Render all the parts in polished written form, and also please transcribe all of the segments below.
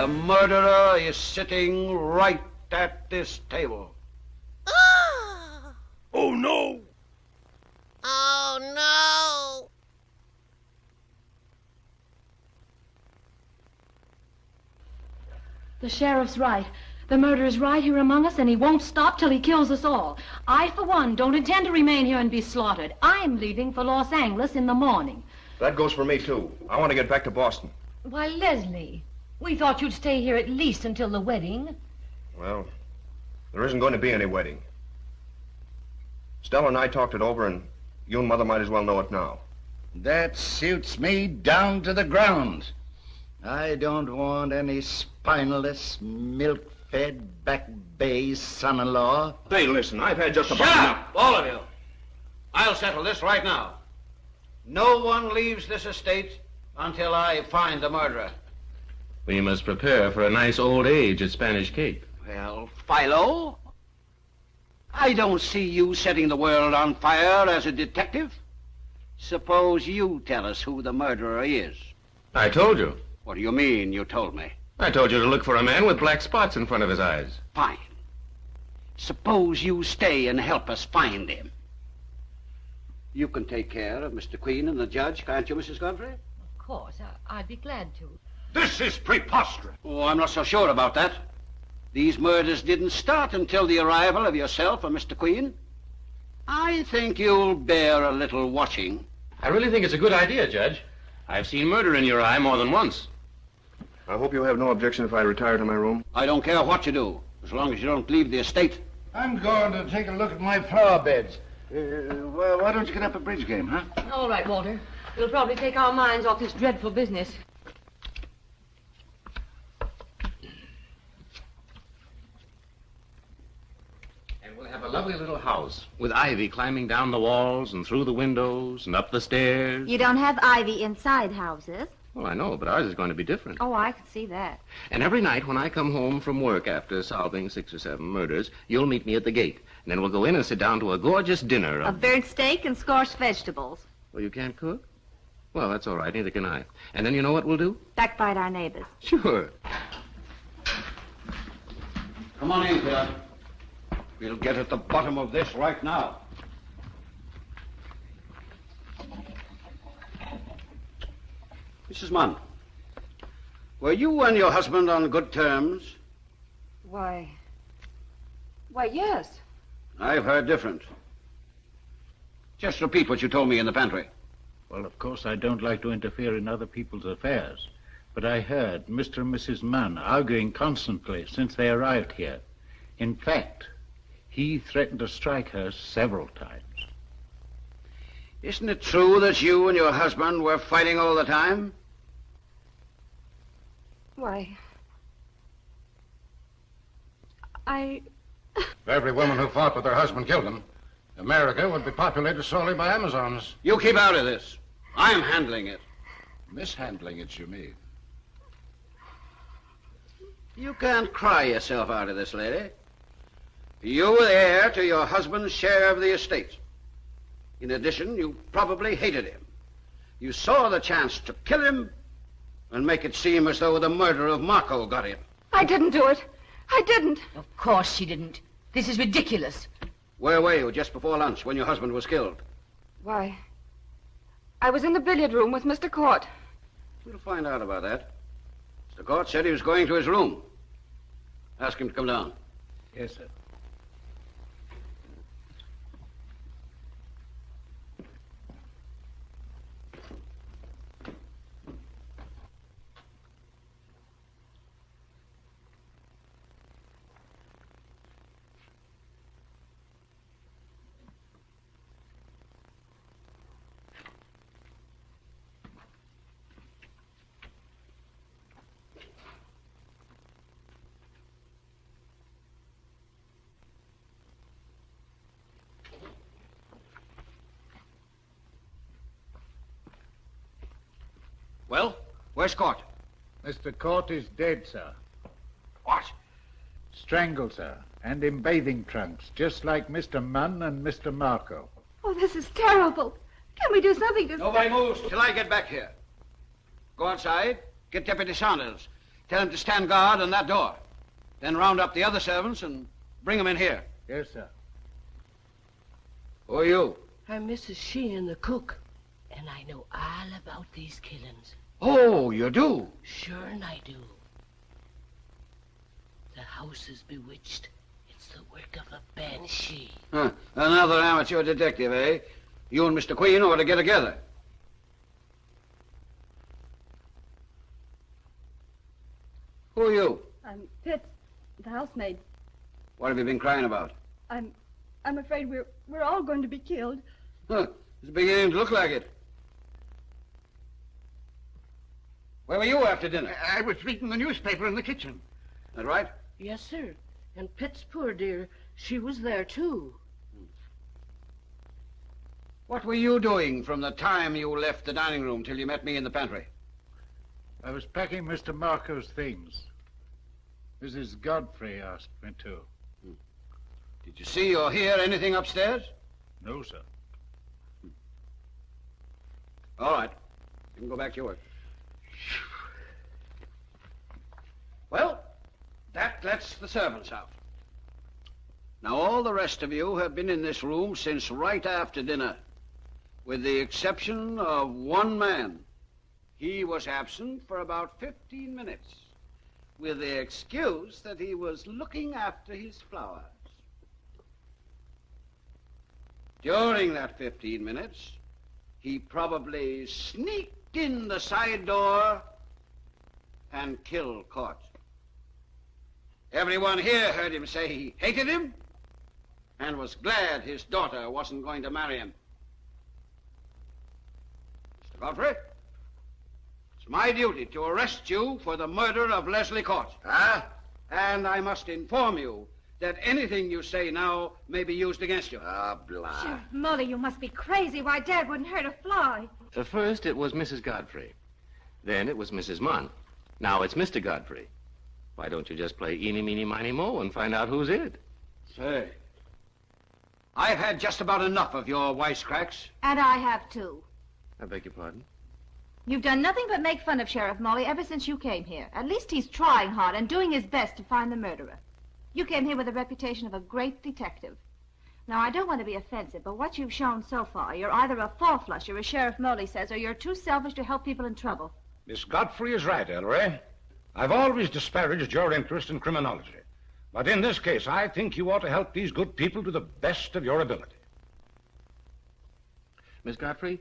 murderer is sitting right at this table. Oh, no! Oh, no! The sheriff's right. The murderer's right here among us, and he won't stop till he kills us all. I, for one, don't intend to remain here and be slaughtered. I'm leaving for Los Angeles in the morning. That goes for me, too. I want to get back to Boston. Why, Leslie, we thought you'd stay here at least until the wedding. Well, there isn't going to be any wedding. Stella and I talked it over, and you and Mother might as well know it now. That suits me down to the ground. I don't want any spineless, milk-fed, back-bay son-in-law. Hey, listen, I've had just about Shut enough. up, all of you. I'll settle this right now. No one leaves this estate until I find the murderer. We must prepare for a nice old age at Spanish Cape. Well, Philo, I don't see you setting the world on fire as a detective. Suppose you tell us who the murderer is. I told you. What do you mean, you told me? I told you to look for a man with black spots in front of his eyes. Fine. Suppose you stay and help us find him. You can take care of Mr. Queen and the judge, can't you, Mrs. Godfrey? Of course, I'd be glad to. This is preposterous. Oh, I'm not so sure about that. These murders didn't start until the arrival of yourself and Mr. Queen. I think you'll bear a little watching. I really think it's a good idea, Judge. I've seen murder in your eye more than once. I hope you have no objection if I retire to my room. I don't care what you do, as long as you don't leave the estate. I'm going to take a look at my flower beds. Why don't you get up a bridge game, huh? All right, Walter. We'll probably take our minds off this dreadful business. And we'll have a lovely little house with ivy climbing down the walls and through the windows and up the stairs. You don't have ivy inside houses. Well, I know, but ours is going to be different. Oh, I can see that. And every night when I come home from work after solving 6 or 7 murders, you'll meet me at the gate. And then we'll go in and sit down to a gorgeous dinner Of burnt steak and scorched vegetables. Well, you can't cook? Well, that's all right. Neither can I. And then you know what we'll do? Backbite our neighbors. Sure. Come on in, Philip. We'll get at the bottom of this right now. Mrs. Munn, were you and your husband on good terms? Why, yes. I've heard different. Just repeat what you told me in the pantry. Well, of course, I don't like to interfere in other people's affairs, but I heard Mr. and Mrs. Munn arguing constantly since they arrived here. In fact, he threatened to strike her several times. Isn't it true that you and your husband were fighting all the time? Why, Every woman who fought with her husband killed him. America would be populated solely by Amazons. You keep out of this. I'm handling it. Mishandling it, you mean? You can't cry yourself out of this, lady. You were heir to your husband's share of the estate. In addition, you probably hated him. You saw the chance to kill him and make it seem as though the murder of Marco got him. I didn't do it. I didn't. Of course she didn't. This is ridiculous. Where were you just before lunch when your husband was killed? Why, I was in the billiard room with Mr. Court. We'll find out about that. Mr. Court said he was going to his room. Ask him to come down. Yes, sir. Well, where's Court? Mr. Court is dead, sir. What? Strangled, sir, and in bathing trunks, just like Mr. Munn and Mr. Marco. Oh, this is terrible. Can we do something to... Nobody moves till I get back here. Go outside, get Deputy Saunders. Tell him to stand guard on that door. Then round up the other servants and bring them in here. Yes, sir. Who are you? I'm Mrs. Sheehan, the cook, and I know all about these killings. Oh, you do? Sure, and I do. The house is bewitched. It's the work of a banshee. Huh. Another amateur detective, eh? You and Mr. Queen ought to get together. Who are you? I'm Pitts, the housemaid. What have you been crying about? I'm afraid we're all going to be killed. Huh. It's beginning to look like it. Where were you after dinner? I was reading the newspaper in the kitchen. That right? Yes, sir. And Pitts, poor dear, she was there, too. What were you doing from the time you left the dining room till you met me in the pantry? I was packing Mr. Marco's things. Mrs. Godfrey asked me to. Did you see or hear anything upstairs? No, sir. All right. You can go back to your work. Well, that lets the servants out. Now, all the rest of you have been in this room since right after dinner, with the exception of one man. He was absent for about 15 minutes, with the excuse that he was looking after his flowers. During that 15 minutes, he probably sneaked in the side door and killed Court. Everyone here heard him say he hated him and was glad his daughter wasn't going to marry him. Mr. Godfrey, it's my duty to arrest you for the murder of Leslie Court. And I must inform you that anything you say now may be used against you. Blah. Sheriff Molly, you must be crazy. Why, Dad wouldn't hurt a fly. First, it was Mrs. Godfrey. Then it was Mrs. Munn. Now it's Mr. Godfrey. Why don't you just play eeny, meeny, miny, mo and find out who's it? Say, I've had just about enough of your wisecracks. And I have, too. I beg your pardon? You've done nothing but make fun of Sheriff Molly ever since you came here. At least he's trying hard and doing his best to find the murderer. You came here with the reputation of a great detective. Now, I don't want to be offensive, but what you've shown so far, you're either a four-flusher, as Sheriff Molly says, or you're too selfish to help people in trouble. Miss Godfrey is right, Ellery. I've always disparaged your interest in criminology. But in this case, I think you ought to help these good people to the best of your ability. Miss Godfrey,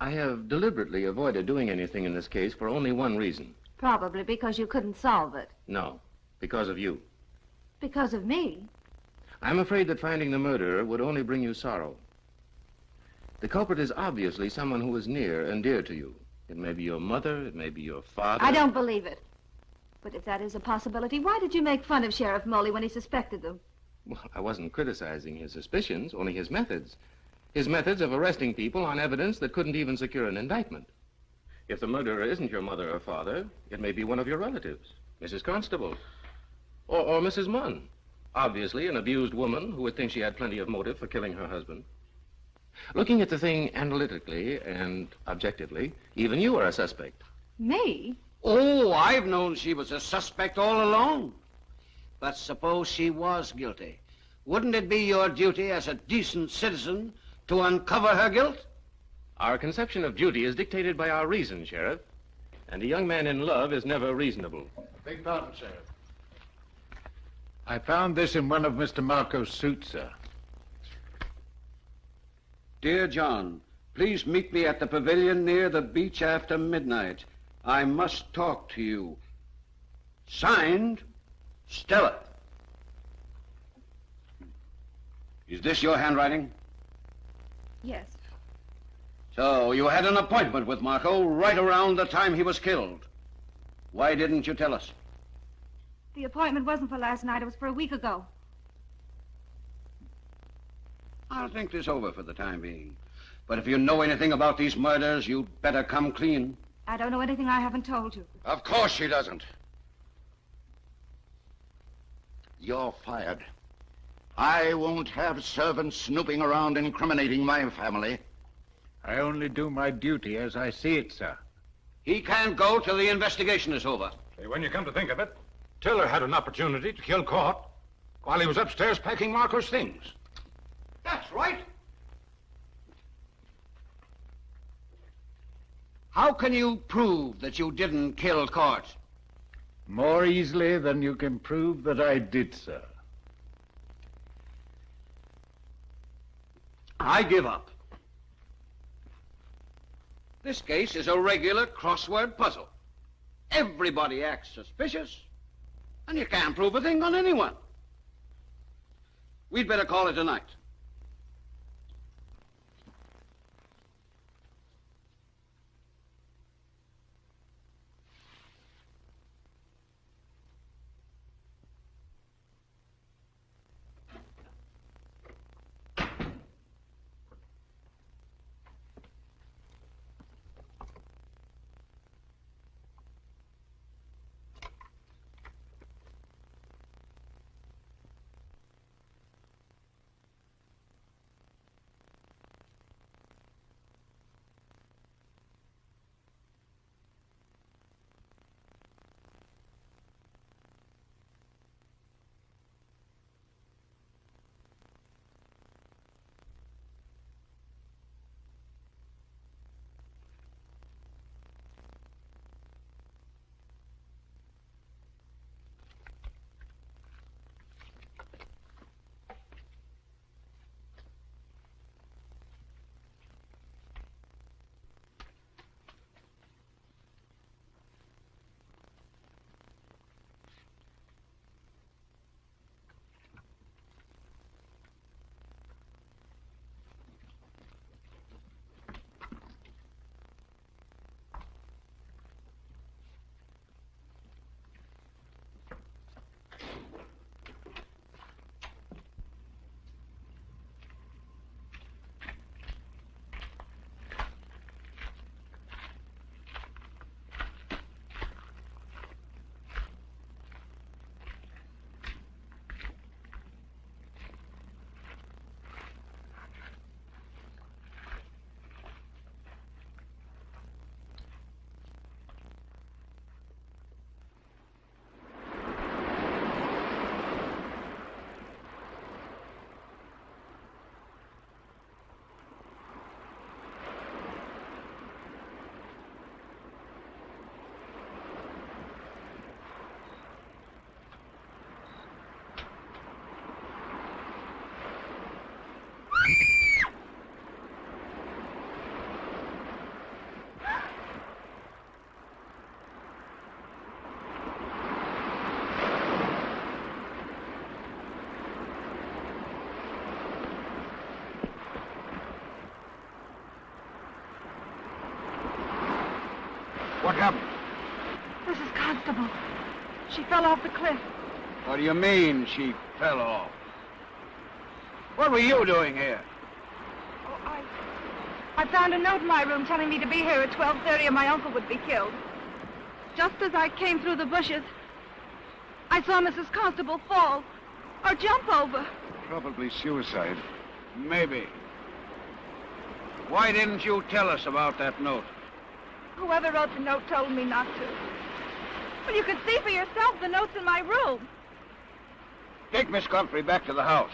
I have deliberately avoided doing anything in this case for only one reason. Probably because you couldn't solve it. No, because of you. Because of me? I'm afraid that finding the murderer would only bring you sorrow. The culprit is obviously someone who is near and dear to you. It may be your mother, it may be your father. I don't believe it. But if that is a possibility, why did you make fun of Sheriff Molly when he suspected them? Well, I wasn't criticizing his suspicions, only his methods. His methods of arresting people on evidence that couldn't even secure an indictment. If the murderer isn't your mother or father, it may be one of your relatives, Mrs. Constable, or Mrs. Munn. Obviously an abused woman who would think she had plenty of motive for killing her husband. Looking at the thing analytically and objectively, even you are a suspect. Me? Oh, I've known she was a suspect all along. But suppose she was guilty. Wouldn't it be your duty as a decent citizen to uncover her guilt? Our conception of duty is dictated by our reason, Sheriff. And a young man in love is never reasonable. Beg pardon, sir. I found this in one of Mr. Marco's suits, sir. Dear John, please meet me at the pavilion near the beach after midnight. I must talk to you. Signed, Stella. Is this your handwriting? Yes. So you had an appointment with Marco right around the time he was killed. Why didn't you tell us? The appointment wasn't for last night. It was for a week ago. I'll think this over for the time being. But if you know anything about these murders, you'd better come clean. I don't know anything I haven't told you. Of course she doesn't. You're fired. I won't have servants snooping around incriminating my family. I only do my duty as I see it, sir. He can't go till the investigation is over. Hey, when you come to think of it, Tiller had an opportunity to kill Court while he was upstairs packing Marco's things. That's right. How can you prove that you didn't kill Court? More easily than you can prove that I did, sir. I give up. This case is a regular crossword puzzle. Everybody acts suspicious, and you can't prove a thing on anyone. We'd better call it a night. What happened? Mrs. Constable. She fell off the cliff. What do you mean she fell off? What were you doing here? Oh, I found a note in my room telling me to be here at 12:30 or my uncle would be killed. Just as I came through the bushes, I saw Mrs. Constable fall or jump over. Probably suicide. Maybe. Why didn't you tell us about that note? Whoever wrote the note told me not to. Well, you can see for yourself the note's in my room. Take Miss Godfrey back to the house.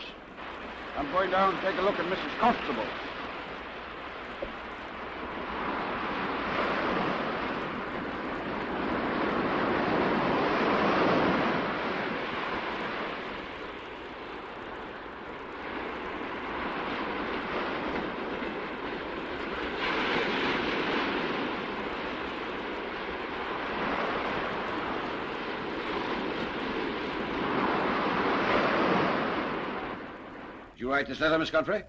I'm going down and take a look at Mrs. Constable. Did you write this letter, Miss Godfrey?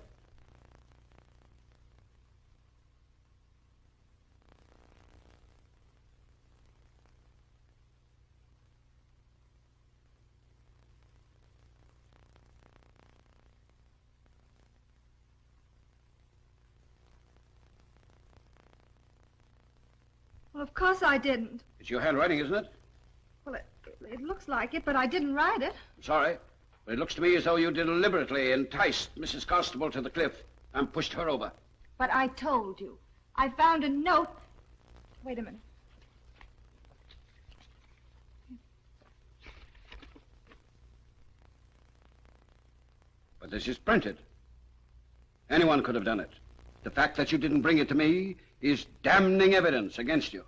Well, of course I didn't. It's your handwriting, isn't it? Well, it looks like it, but I didn't write it. I'm sorry, but it looks to me as though you deliberately enticed Mrs. Constable to the cliff and pushed her over. But I told you. I found a note. Wait a minute. This is printed. Anyone could have done it. The fact that you didn't bring it to me is damning evidence against you.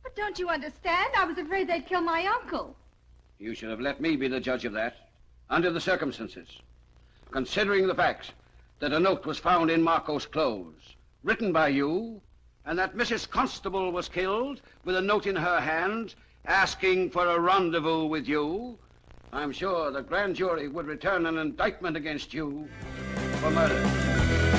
But don't you understand? I was afraid they'd kill my uncle. You should have let me be the judge of that, under the circumstances. Considering the facts that a note was found in Marco's clothes, written by you, and that Mrs. Constable was killed with a note in her hand asking for a rendezvous with you, I'm sure the grand jury would return an indictment against you for murder.